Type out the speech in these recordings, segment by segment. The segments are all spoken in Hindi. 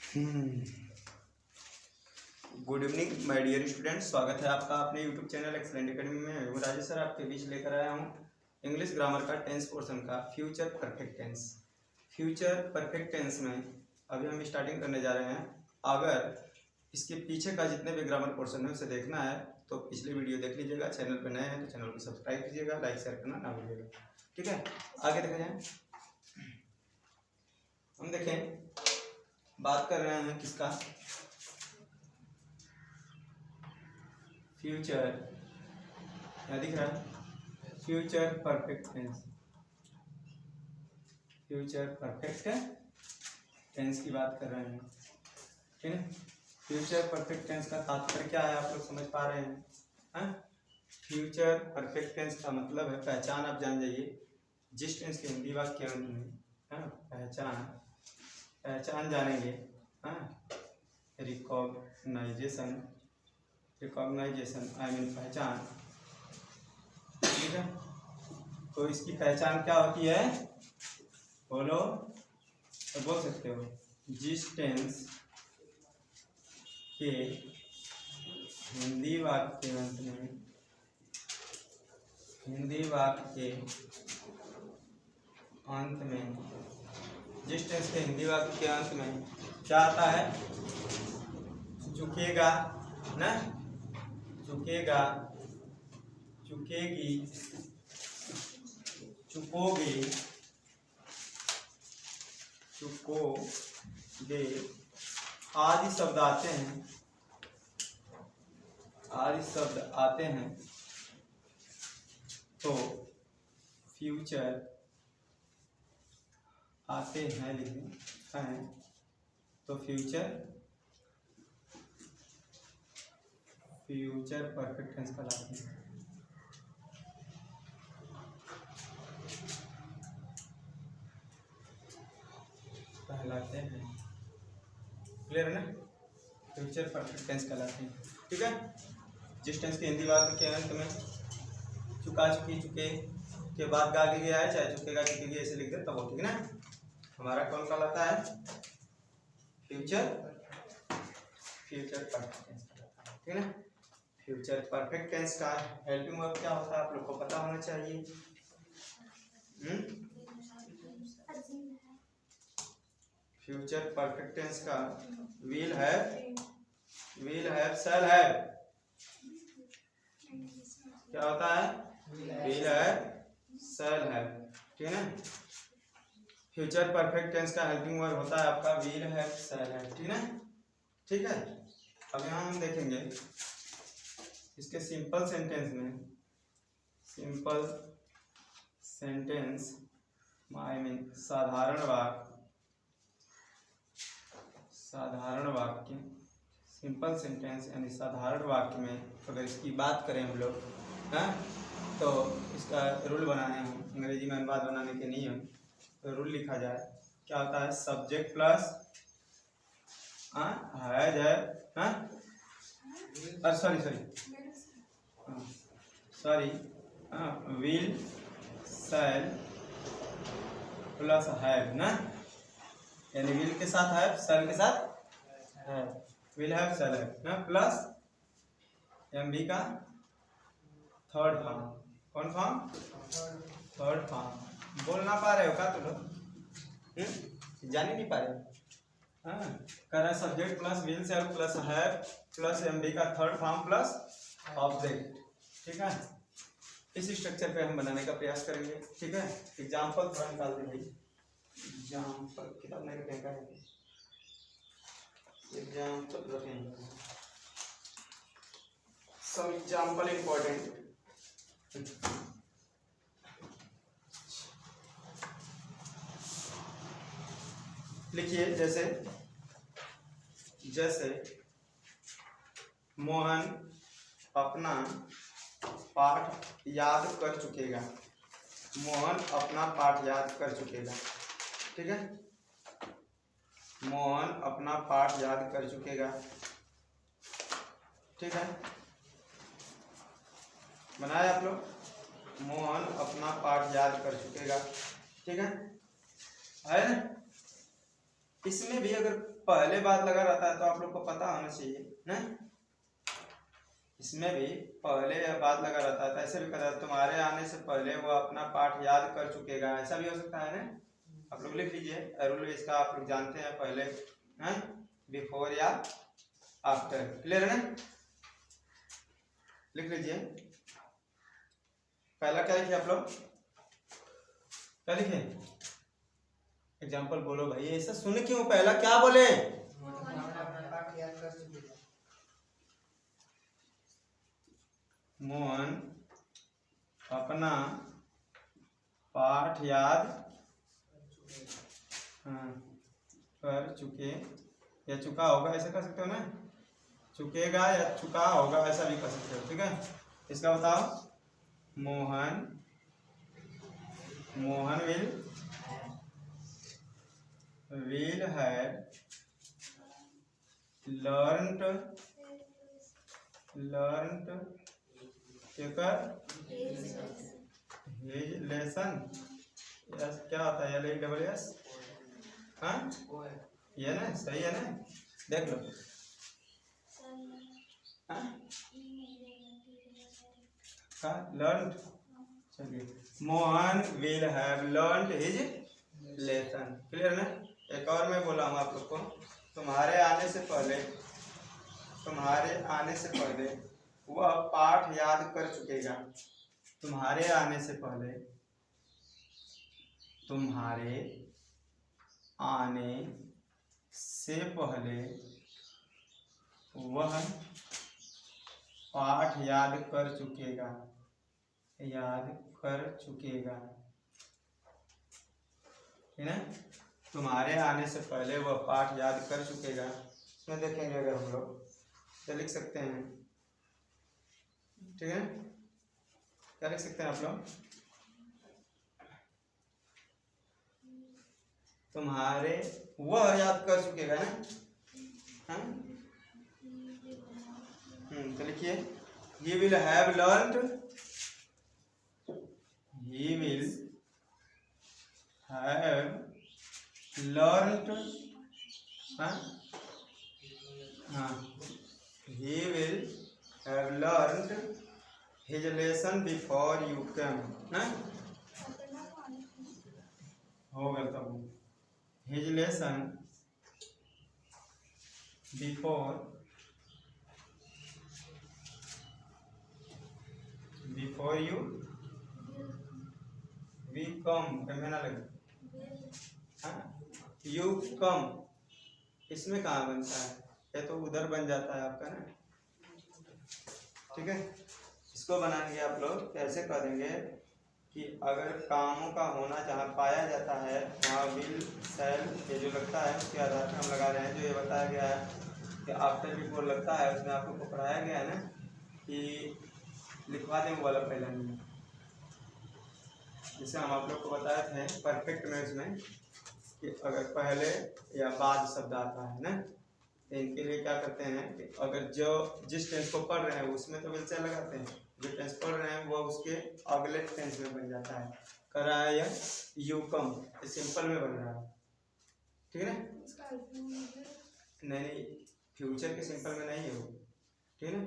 Good evening my dear student, स्वागत है आपका अपने यूट्यूब चैनल एक्सेलेंट एकेडमी में। मैं राजेश सर आपके बीच लेकर आया हूँ इंग्लिश ग्रामर का टेंस पोर्शन का future perfect tense. Future perfect tense में अभी हम स्टार्टिंग करने जा रहे हैं। अगर इसके पीछे का जितने भी ग्रामर पोर्शन है उसे देखना है तो पिछली वीडियो देख लीजिएगा। चैनल पर नए हैं तो चैनल को सब्सक्राइब कीजिएगा, लाइक शेयर करना ना भूलिएगा। ठीक है, आगे देखा जाए। हम देखें, बात कर रहे हैं किसका, फ्यूचर, क्या दिख रहा है, future perfect tense. Future perfect tense की बात कर रहे हैं, ठीक है। फ्यूचर परफेक्ट टेंस का तात्पर्य क्या है, आप लोग समझ पा रहे हैं? फ्यूचर परफेक्ट टेंस का मतलब है, पहचान आप जान जाइए। जिस टेंस के हिंदी वाक्य अंत में पहचान जानेंगे, रिकॉग्नाइजेशन आई मीन पहचान, ठीक है। तो इसकी पहचान क्या होती है, बोलो तो बोल सकते हो। जिस टेंस के हिंदी वाक्य के अंत में जिस टेंस के हिंदी वाक्य के अंत में क्या आता है, चुकेगा ना, चुकेगा, चुकेगी, चुकोगे, चुकोगे आदि शब्द आते हैं, तो फ्यूचर आते हैं, लिखे हैं तो फ्यूचर परफेक्ट टेंस कहलाते हैं। क्लियर है ना, फ्यूचर परफेक्ट टेंस कहलाते हैं, ठीक है। जिस टेंस के हिंदी वाक्य के अंत में चुका, चुकी, चुके के बाद गा के गया है, चाहे चुकेगा, चुकेगी ऐसे लिख दे तब, ठीक है ना। हमारा कौन कहलाता है, फ्यूचर परफेक्ट टेंस कहलाता है, ठीक है ना। फ्यूचर परफेक्ट टेंस का हेल्पिंग वर्ब क्या होता है, आप लोग को पता होना चाहिए। फ्यूचर परफेक्ट टेंस का विल हैव, शैल हैव, क्या होता है, विल हैव, शैल हैव, ठीक है ना। फ्यूचर परफेक्ट टेंस का हेल्पिंग वर्ब होता है आपका विल हैव, शैल हैव, ठीक है ना। ठीक है, अब यहाँ हम देखेंगे इसके सिंपल सेंटेंस आई मीन साधारण वाक्य, सिंपल सेंटेंस यानी साधारण वाक्य में अगर इसकी बात करें हम लोग, तो इसका रूल बनाए हैं अंग्रेजी में अनुवाद बनाने के नियम। तो रूल लिखा जाए, क्या होता है, subject plus will, shall plus have ना, यानी विल के साथ हैव, शैल के साथ have, will have, shall have ना, प्लस एमबी का थर्ड फॉर्म। कौन फॉर्म, थर्ड फॉर्म। बोल ना पा रहे हो क्या तुम लोग, जान ही नहीं पा रहे हो। कर रहा है subject plus will, shall plus have plus MB का थर्ड फॉर्म प्लस ऑब्जेक्ट, ठीक है। इस स्ट्रक्चर पे हम बनाने का प्रयास करेंगे, ठीक है। एग्जाम्पल थोड़ा निकाल दे भाई, एग्जाम्पल किताब नहीं रखेगा, एग्जाम्पल रखेंगे, सब एग्जाम्पल इंपॉर्टेंट। लिखिए, जैसे मोहन अपना पाठ याद कर चुकेगा, मोहन अपना पाठ याद कर चुकेगा, ठीक है। मोहन अपना पाठ याद कर चुकेगा, ठीक है। बनाए आप लोग, मोहन अपना पाठ याद कर चुकेगा, ठीक है ना। इसमें भी अगर पहले बाद लगा रहता है तो आप लोग को पता होना चाहिए ना, इसमें भी पहले बाद लगा रहता है तो ऐसे भी कहता है तुम्हारे आने से पहले वो अपना पाठ याद कर चुकेगा, ऐसा भी हो सकता है ना। आप लोग लिख लीजिए रूल इसका, आप लोग जानते हैं पहले हैं बिफोर या आफ्टर, क्लियर है ना। लिख लीजिए पहला क्या लिखे आप लोग, क्या लिखे एग्जाम्पल बोलो भाई, ऐसा सुन क्यों, पहला क्या बोले, मोहन अपना पाठ याद कर चुके या चुका होगा, ऐसा कर सकते हो ना, चुकेगा या चुका होगा ऐसा भी कर सकते हो, ठीक है। इसका बताओ, Mohan will have learned his lesson, yes क्या होता है LESS, हाँ ये ना सही है ना, देख लो हाँ लर्न, चलिए Mohan will have learned his lesson, clear ना। एक और मैं बोला हूँ आप लोग को, तुम्हारे आने से पहले वह पाठ याद कर चुकेगा, तुम्हारे आने से पहले वह पाठ याद कर चुकेगा, ठीक है। तुम्हारे आने से पहले वह पाठ याद कर चुकेगा, इसमें देखेंगे अगर हम लोग तो लिख सकते हैं, ठीक है। क्या लिख सकते हैं आप लोग, तुम्हारे वह याद कर चुकेगा ना, हाँ तो लिखिए he will have learned हाँ he will have learned his lesson before you came ना, हो गया तब his lesson before you we come, ना लगे हाँ you come, इसमें कहाँ बनता है, ये तो उधर बन जाता है आपका ना, ठीक है। इसको बनाएंगे आप लोग कैसे कर देंगे कि अगर कामों का होना जहाँ पाया जाता है वहाँ विल शैल ये जो लगता है उसके आधार पर हम लगा रहे हैं, जो ये बताया गया है कि आफ्टर बिफोर लगता है, उसमें आप लोग को पढ़ाया गया है ना कि लिखवा दें वाला पहला नहीं, जैसे हम आप लोग को बताए थे परफेक्ट में उसमें कि अगर पहले या बाद शब्द आता है ना, इनके लिए क्या करते हैं कि अगर जो जिस टेंस को पढ़ रहे हैं उसमें तो विल से लगाते हैं, जो टेंस पढ़ रहे हैं वो उसके अगले टेंस में बन जाता है, कर रहा है या यू कम सिंपल में बन रहा है, ठीक है ना। नहीं फ्यूचर के सिंपल में नहीं है वो, ठीक है ना।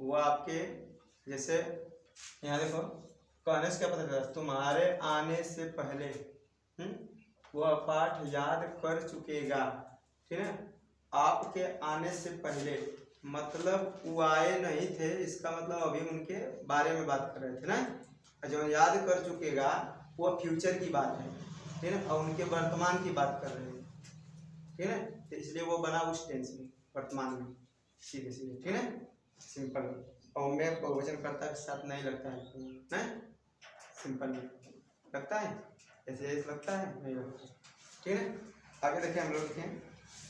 वो आपके जैसे यहाँ देखो कहने से क्या पता चला, तुम्हारे आने से पहले वह पाठ याद कर चुकेगा, ठीक है। आपके आने से पहले मतलब वो आए नहीं थे, इसका मतलब अभी उनके बारे में बात कर रहे थे ना, जो याद कर चुकेगा वो फ्यूचर की बात है, ठीक है, और उनके वर्तमान की बात कर रहे हैं, ठीक है। तो इसलिए वो बना उस टेंस में वर्तमान में सीधे सीधे, ठीक है सिंपल, और में बहुवचन कर्ता के साथ नहीं लगता है ना, सिंपल में लगता है, ऐसे लगता है नहीं लगता, ठीक है। आगे देखें हम लोग लिखें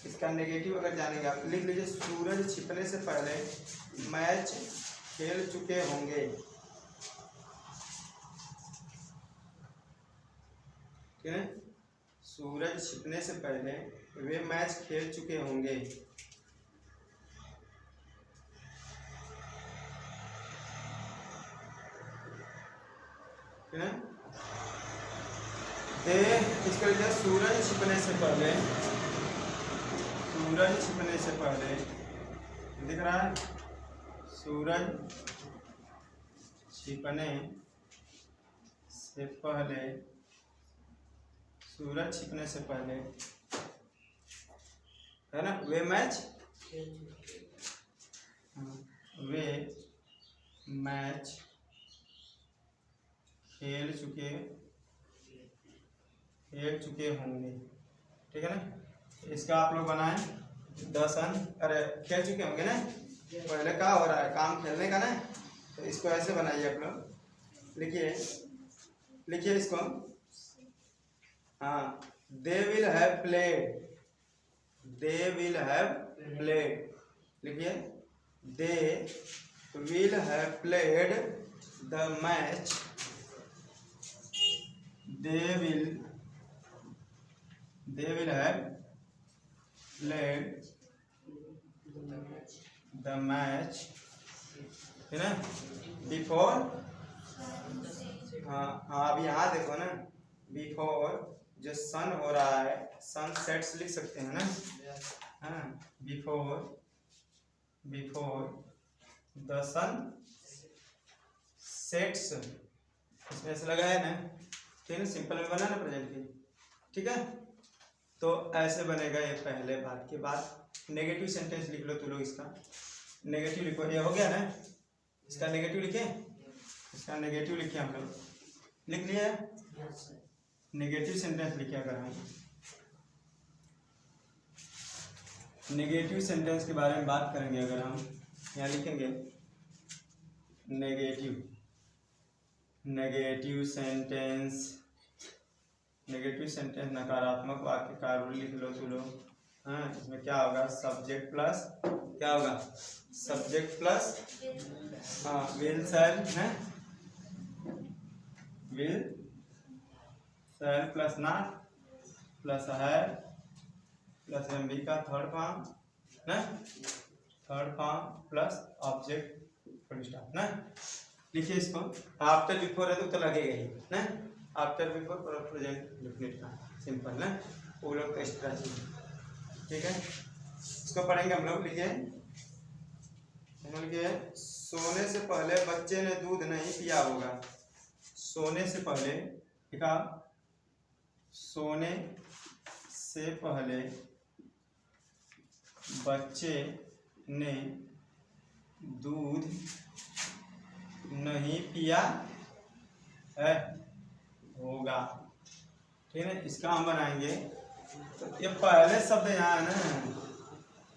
इसका नेगेटिव अगर जानेंगे आप लिख लीजिए, सूरज छिपने से पहले मैच खेल चुके होंगे, ठीक है। सूरज छिपने से पहले वे मैच खेल चुके होंगे, ठीक है। इसका लिखा सूरज छिपने से पहले सूरज छिपने से पहले, दिख रहा है, सूरज छिपने से पहले, सूरज छिपने से पहले, है ना, वे मैच खेल चुके होंगे, ठीक है ना। इसका आप लोग बनाएं 10 अंक। अरे खेल चुके होंगे ना, पहले क्या हो रहा है, काम खेलने का ना, तो इसको ऐसे बनाइए आप लोग, लिखिए इसको। हाँ, दे विल हैव प्लेड, लिखिए, they will have played the match, they will have played the match, है ना, before। हाँ, अब यहाँ देखो ना, before जो सन हो रहा है, सन सेट्स लिख सकते हैं ना, हाँ, before the sun sets, इसमें ऐसे लगा है ना, ठीक है, सिंपल में बना ना प्रेजेंट की, ठीक है। तो ऐसे बनेगा ये पहले बात के बाद। नेगेटिव सेंटेंस लिख लो तो लोग, इसका नेगेटिव लिखो, ये हो गया ना, इसका नेगेटिव लिखे, इसका नेगेटिव लिखे हम लोग, लिख लिया, नेगेटिव सेंटेंस लिखे। अगर हम नेगेटिव सेंटेंस के बारे में बात करेंगे, अगर हम यहाँ लिखेंगे नेगेटिव सेंटेंस नकारात्मक वाक्य का रूल लिख लो तो लो। हाँ, इसमें क्या होगा, सब्जेक्ट प्लस, क्या होगा, सब्जेक्ट प्लस, हाँ, विल शैल है, will shall plus not plus है प्लस एमबी का थर्ड फॉर्म ना, third form plus object full stop ना। लिखिए इसको, आफ्टर बिफोर है तो लगेगा ही ना, आफ्टर बिफोर प्रेजेंट डेफिनेट का, सिंपल ना, वो लोग का स्ट्रेच, ठीक है। इसको पढ़ेंगे हम लोग। लिखिए, सोने से पहले बच्चे ने दूध नहीं पिया होगा। सोने से पहले, ठीक है, सोने से पहले बच्चे ने दूध नहीं पिया है होगा, ठीक है। इसका हम बनाएंगे, तो ये पहले शब्द यहाँ है ना,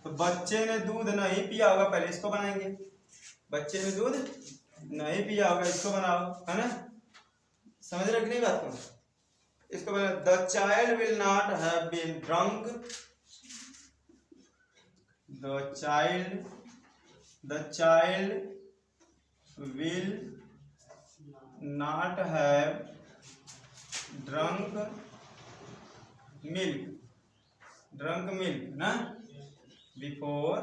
तो बच्चे ने दूध नहीं पिया होगा, पहले इसको बनाएंगे, बच्चे ने दूध नहीं पिया होगा, इसको बनाओ, है ना, समझ रहे कि नहीं बात को। इसको बना, the child will not have been drunk, the child will not have drunk milk ना, before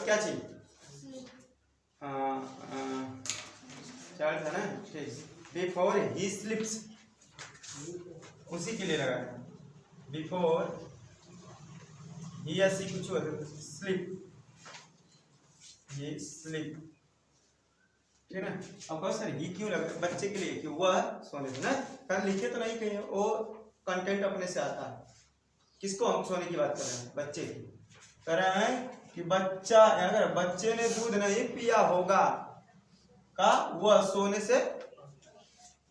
क्या चीज, चाइल्ड था ना, ठीक, before he sleeps, उसी के लिए लगा है, before he या सी कुछ होता, sleep, ये स्लीप, ठीक है ना। अब कहो सर ये क्यों लगा, बच्चे के लिए, कि वह सोने से ना, कर लिखे तो नहीं कहीं, वो कंटेंट अपने से आता है। किसको हम सोने की बात कर रहे हैं, बच्चे की कह रहे हैं कि बच्चा, अगर बच्चे ने दूध नहीं पिया होगा का, वह सोने से,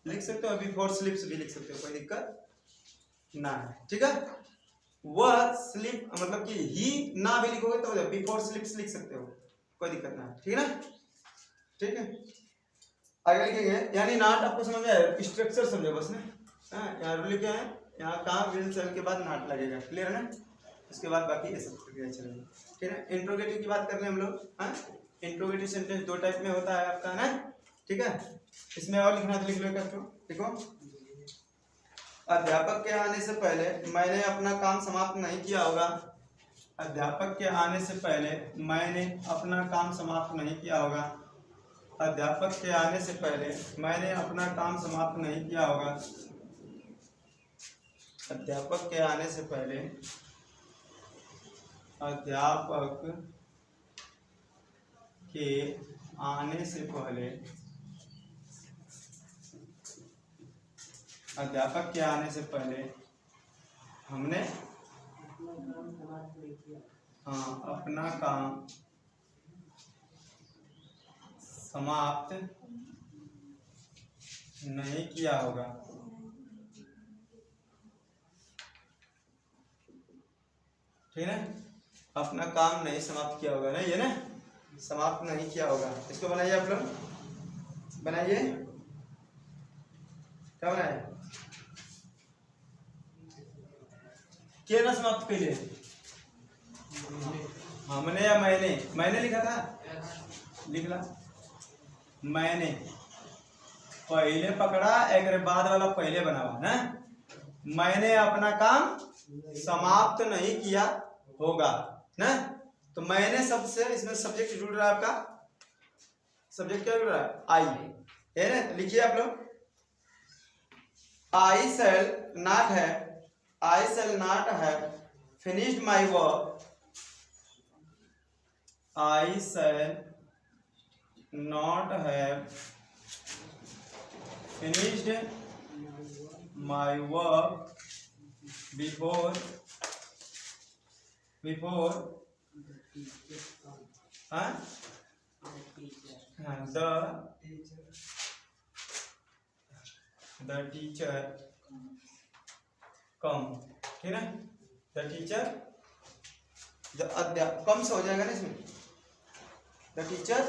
लिख सकते हो, बिफोर स्लीप्स भी लिख सकते हो, कोई दिक्कत ना है, ठीक है। वह स्लीप मतलब कि ही ना भी लिखोगे तो बिफोर स्लीप्स लिख सकते हो, कोई दिक्कत ना, ठीक है ना, ठीक है। आगे लिखेंगे, यानी नाट आपको समझ में आया, स्ट्रक्चर समझो बस ना, यहाँ रूल लिखे हैं, यहाँ कहाँ विल शैल के बाद नाट लगेगा, क्लियर है ना। इसके बाद बाकी ये सब प्रक्रिया चलेगी, ठीक है। इंट्रोगेटिव की बात कर रहे हैं हम लोग, हाँ, इंट्रोगेटिव सेंटेंस दो टाइप में होता है आपका ना, ठीक है। इसमें और लिखना तो लिख लो, देखो, अध्यापक के आने से पहले मैंने अपना काम समाप्त नहीं किया होगा, अध्यापक के आने से पहले मैंने अपना काम समाप्त नहीं किया होगा, अध्यापक के आने से पहले मैंने अपना काम समाप्त नहीं किया होगा, अध्यापक के आने से पहले, अध्यापक के आने से पहले, अध्यापक के आने से पहले हमने अपना काम समाप्त नहीं किया होगा। ठीक है, अपना काम नहीं समाप्त किया होगा, नहीं है ना, समाप्त नहीं किया होगा। इसको बनाइए आप लोग, बनाइए, क्या बनाए, क्या ना समाप्त पहले, हमने या मैंने, मैंने लिखा था, लिख ला, मैंने पहले पकड़ा, एक बाद वाला पहले बनावा ना, मैंने अपना काम समाप्त नहीं किया होगा ना। तो मैंने सबसे, इसमें सब्जेक्ट जुड़ रहा है आपका, सब्जेक्ट क्या जुड़ रहा है, आई है ना। लिखिए आप लोग, आई शैल नॉट है, आई शैल नॉट है finished my work, I shall not have finished my work before the teacher come। ठीक है, द टीचर, कम से हो जाएगा ना इसमें, द टीचर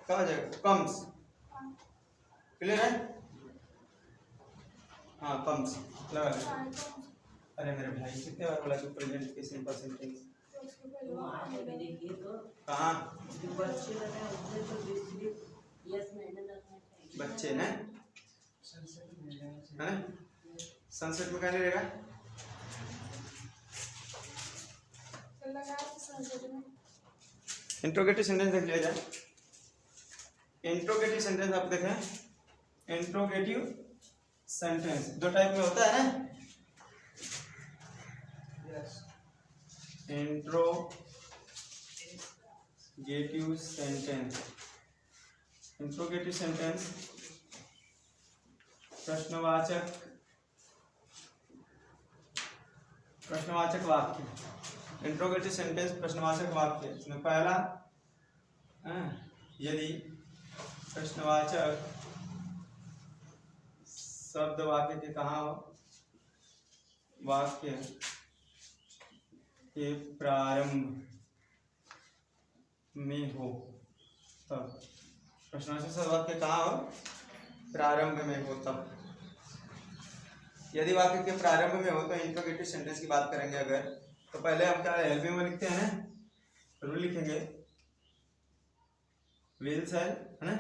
क्या हो जाएगा, कम्स, क्लियर है, हाँ कम्स लगा दे। अरे मेरे भाई कितने बार बोला कि प्रेजेंट के सिंपल सेंटेंस, कहाँ बच्चे ने, सनसेट में क्या नहीं रहेगा, इंट्रोगेटिव सेंटेंस देख लिया जाए। इंट्रोगेटिव सेंटेंस आप देखें, इंट्रोगेटिव सेंटेंस दो टाइप में होता है ना, इंट्रोगेटिव सेंटेंस, इंट्रोगेटिव सेंटेंस प्रश्नवाचक, प्रश्नवाचक वाक्य, इंट्रोगेटिव सेंटेंस प्रश्नवाचक वाक्य। इसमें पहला, यदि प्रश्नवाचक शब्द वाक्य के कहाँ हो, वाक्य के प्रारंभ में हो, तब प्रश्नवाचक शब्द वाक्य कहाँ हो, प्रारंभ में हो तब। यदि वाक्य के प्रारंभ में हो तो इंट्रोगेटिव सेंटेंस की बात करेंगे। अगर तो पहले हम क्या हेल्पिंग में लिखते हैं, रूल लिखेंगे, विल शैल है ना,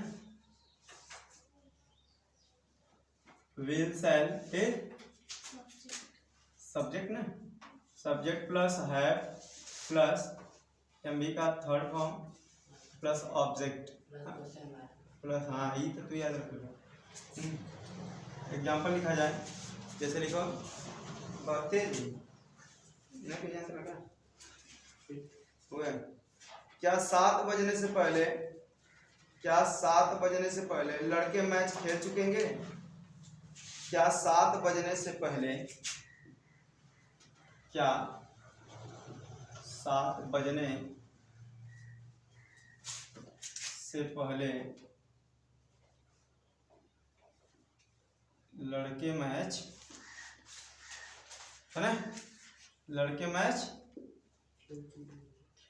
विल शैल के सब्जेक्ट ना, सब्जेक्ट प्लस है प्लस एमबी का third form plus object plus, हाँ ये तो याद रखो। एग्जाम्पल लिखा जाए, जैसे लिखो, बहुत तेज क्या 7 बजने से पहले, क्या 7 बजने से पहले लड़के मैच खेल चुकेंगे, क्या 7 बजने से पहले, क्या 7 बजने से पहले लड़के मैच, है ना, लड़के मैच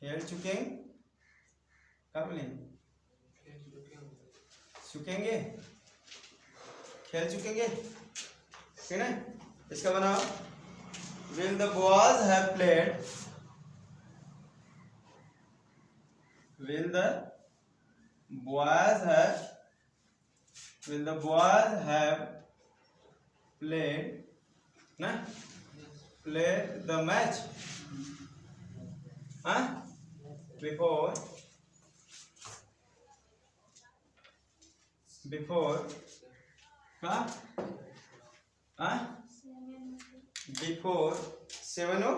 खेल चुकेंगे, क्या बोलेंगे, चुकेंगे, खेल चुकेंगे, ठीक है। इसका बनाओ, will the boys have played, will the boys have, will the boys have played ना, प्ले द मैच, हाँ, बिफोर, बिफोर का, हाँ बिफोर 7 ओ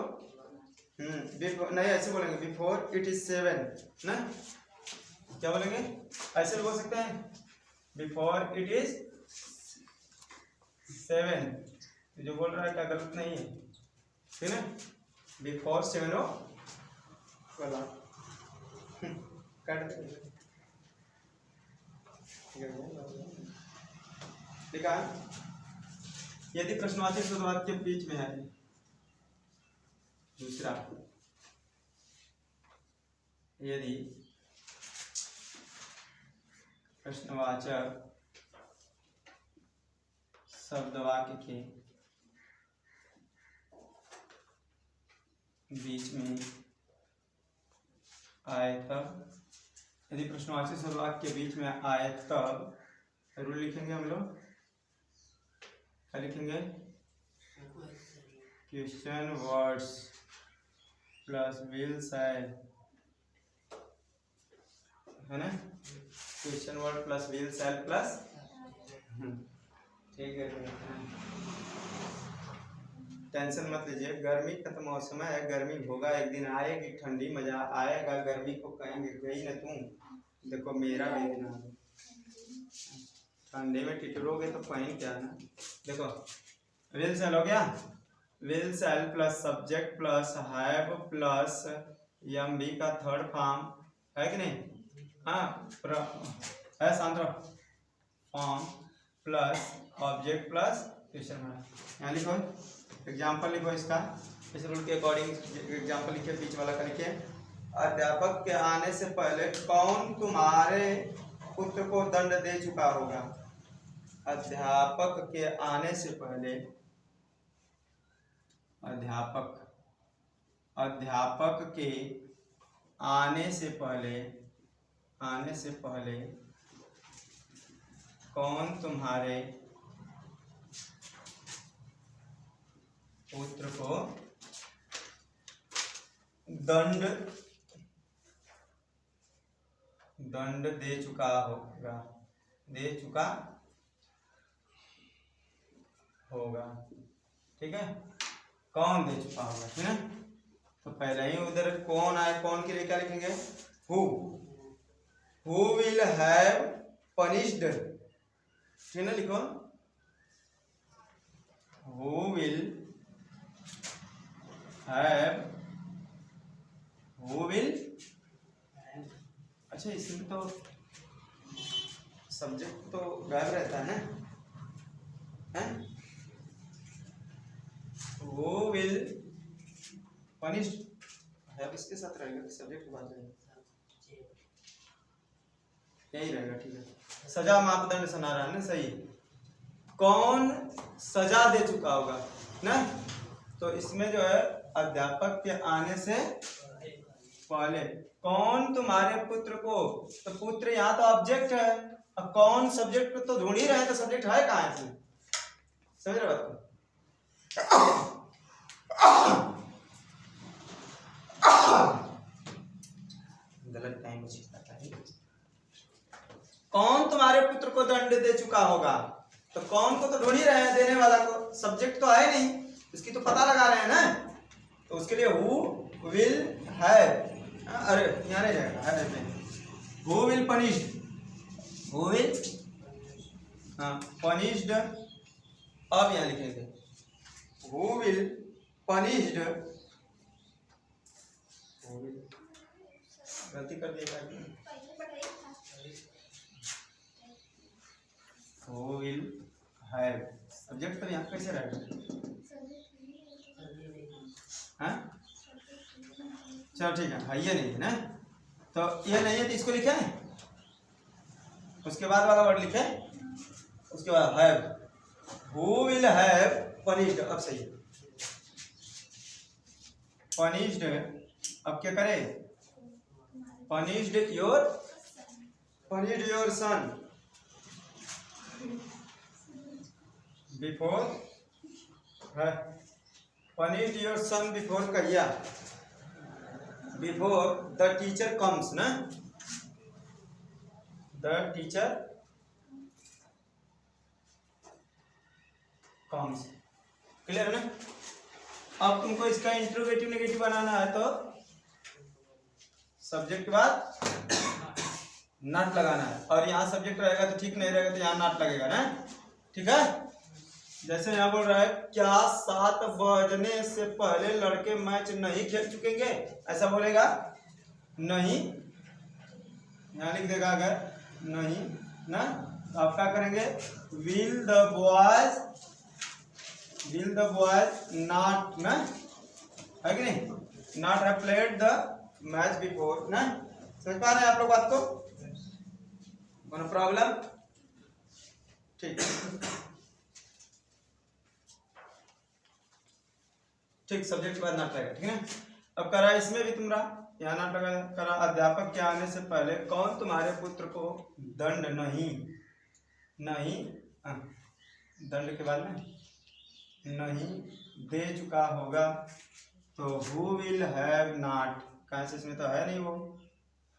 बिफोर नहीं, ऐसे बोलेंगे बिफोर इट इज 7 ना, क्या बोलेंगे, ऐसे भी बोल सकते हैं बिफोर इट इज 7। जो बोल रहा है क्या गलत नहीं है, ठीक है। बिफोर 7 ओ वाला काट लिखा है। यदि प्रश्नवाचक शुरुआत के बीच में है, दूसरा यदि प्रश्नवाचक शब्द वाक्य के बीच में आए तब, यदि प्रश्नवाचक शब्द वाक्य के बीच में आए तब रूल लिखेंगे हम लोग, क्या लिखेंगे, क्वेश्चन वर्ड्स प्लस विल शैल, है ना, question word plus will shall plus, ठीक है। टेंशन मत लीजिए, गर्मी का तो मौसम है, गर्मी होगा, एक दिन आएगी ठंडी, मजा आएगा, गर्मी को कहेंगे गई ना तुम, देखो मेरा भी दिन आ, ठंडे में टिटरोगे तो पहन क्या ना, देखो विल शैल हो गया, will shall plus subject plus have plus M B का थर्ड फॉर्म है कि नहीं, हाँ है शांत form plus object plus question mark. यहाँ लिखो एग्जाम्पल, लिखो इसका, इस रूल के अकॉर्डिंग एग्जाम्पल लिखिए, बीच वाला का लिखिए। अध्यापक के आने से पहले कौन तुम्हारे पुत्र को दंड दे चुका होगा। अध्यापक के आने से पहले, अध्यापक के आने से पहले कौन तुम्हारे पुत्र को दंड दे चुका होगा, ठीक है, कौन दे चुका होगा, ठीक है। तो पहले ही उधर कौन आए, कौन के लिए क्या लिखेंगे, हु विल हैव पनिश्ड, ठीक है, लिखो हु विल अच्छा, इसमें तो सब्जेक्ट तो गायब रहता है ना, वो विल पनिश है, इसके साथ रहेगा, सब्जेक्ट की बात रहेगी, यही रहेगा, ठीक है। सजा मापदंड सुना रहा है ना, सही, कौन सजा दे चुका होगा ना, तो इसमें जो है अध्यापक के आने से पहले कौन तुम्हारे पुत्र को, तो पुत्र यहाँ तो ऑब्जेक्ट है, अब कौन सब्जेक्ट तो ढूंढ ही रहे, तो सब्जेक्ट है कहाँ है, समझ रहे बात को, गलत टाइम कौन तुम्हारे पुत्र को दंड दे चुका होगा, तो कौन को तो ढूंढ ही रहे हैं, देने वाला को, सब्जेक्ट तो है नहीं, इसकी तो पता लगा रहे हैं ना, तो उसके लिए हु विल हैव, अरे यहाँ नहीं जाएगा, who will punished, who will punished, अब यहाँ लिखेंगे हु विल पनिश्ड, गलती कर दिया, हु विल हैव, सब्जेक्ट तो यहाँ कैसे रहेगा, हाँ चलो ठीक है, ये नहीं है ना, तो ये नहीं है तो इसको लिखे, उसके बाद वाला वर्ड लिखे, उसके बाद have, who will have punished, अब सही पनिश्ड, अब क्या करे, punished your son before, punished your son before कहिया, बिफोर द टीचर कम्स ना, द टीचर कम्स, क्लियर है ना, अब तुमको इसका इंट्रोगेटिव नेगेटिव बनाना है तो सब्जेक्ट के बाद नॉट लगाना है, और यहाँ सब्जेक्ट रहेगा तो ठीक नहीं रहेगा तो यहाँ नॉट लगेगा ना, ठीक है। जैसे यहाँ बोल रहा है क्या 7 बजने से पहले लड़के मैच नहीं खेल चुकेंगे, ऐसा बोलेगा नहीं, यहाँ लिख देगा अगर नहीं ना, तो आप क्या करेंगे, विल द बॉयज नॉट ना, है कि नहीं, not have played the match before ना। समझ पा रहे हैं आप लोग बात को, नो प्रॉब्लम, ठीक ठीक, सब्जेक्ट के बाद नॉट लगेगा, ठीक है ना। अब करा इसमें भी तुम्हारा यहाँ नॉट लगा करा, अध्यापक के आने से पहले कौन तुम्हारे पुत्र को दंड नहीं दंड के बाद में नहीं दे चुका होगा, तो हु विल हैव नॉट, कहाँ से इसमें तो है नहीं वो,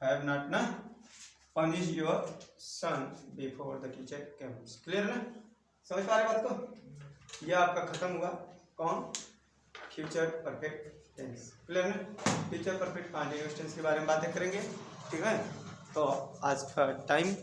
हैव नॉट ना, punish your son before the teacher comes, clear ना, समझ पा रहे बात को। यह आपका खत्म हुआ कौन, फ्यूचर परफेक्ट टेंस, क्लियर ना। फ्यूचर परफेक्ट कंटीन्यूअस टेंस के बारे में बातें करेंगे, ठीक है। तो आज का टाइम